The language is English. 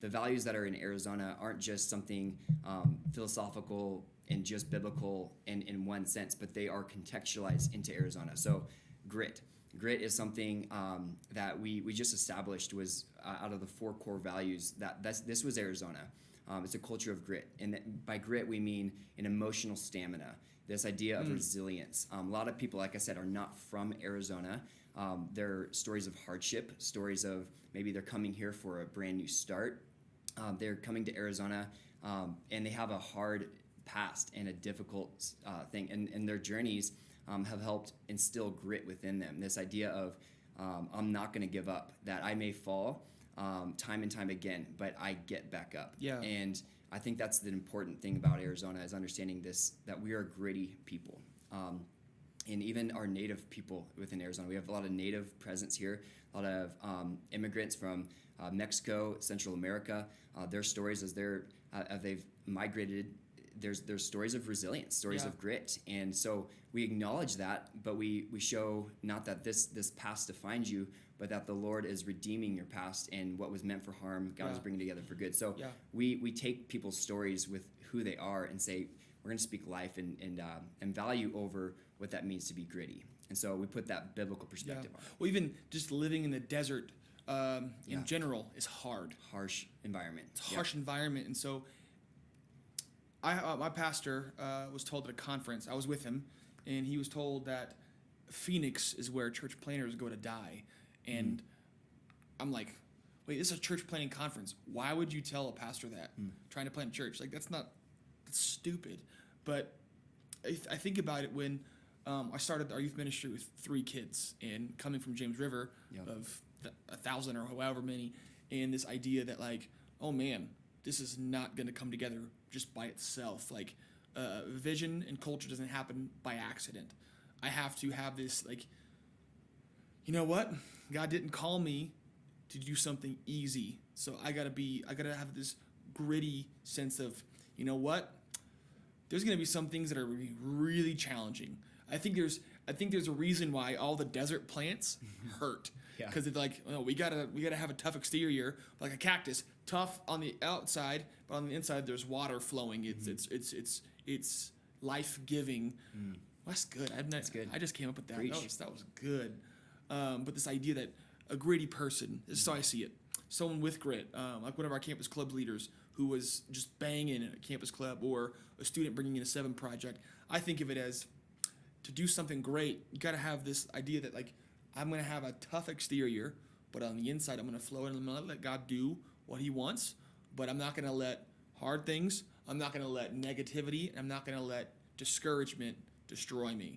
the values that are in Arizona aren't just something philosophical and just biblical in one sense, but they are contextualized into Arizona. So grit. Grit is something that we just established was out of the 4 core values. This was Arizona. It's a culture of grit. And by grit, we mean an emotional stamina, this idea of resilience. A lot of people, like I said, are not from Arizona. They're stories of hardship, stories of maybe they're coming here for a brand new start. They're coming to Arizona and they have a hard past and a difficult thing. And their journeys have helped instill grit within them. This idea of I'm not going to give up, that I may fall time and time again, but I get back up. Yeah. And I think that's the important thing about Arizona is understanding this, that we are gritty people. And even our native people within Arizona, we have a lot of native presence here, a lot of immigrants from Mexico, Central America. Their stories as they've migrated, there's stories of resilience, stories of grit. And so we acknowledge that, but we show not that this past defines you, but that the Lord is redeeming your past, and what was meant for harm, God is bringing together for good. So we take people's stories with who they are and say, we're going to speak life and value over what that means to be gritty. And so we put that biblical perspective on it. Well, even just living in the desert in general is hard. Harsh environment. It's a harsh environment. And so my pastor was told at a conference, I was with him, and he was told that Phoenix is where church planners go to die. And I'm like, wait, this is a church planning conference. Why would you tell a pastor that? Trying to plant a church. Like, that's stupid. But I think about it when I started our youth ministry with 3 kids, and coming from James River of 1,000 or however many, and this idea that, like, oh man, this is not going to come together just by itself. Like, vision and culture doesn't happen by accident. I have to have this, like, you know what? God didn't call me to do something easy. So I gotta have this gritty sense of, you know what? There's gonna be some things that are really challenging. I think there's a reason why all the desert plants hurt. Because it's like, oh, we gotta have a tough exterior, like a cactus, tough on the outside, but on the inside there's water flowing. It's life giving. That's good. That's good. I just came up with that. Preach. That was good. But this idea that a gritty person, this is how I see it. Someone with grit, like one of our campus club leaders who was just banging in a campus club, or a student bringing in a 7 project. I think of it as, to do something great, you got to have this idea that, like, I'm going to have a tough exterior, but on the inside I'm going to flow, and I'm going to let God do what he wants, but I'm not going to let hard things, I'm not going to let negativity, and I'm not going to let discouragement destroy me.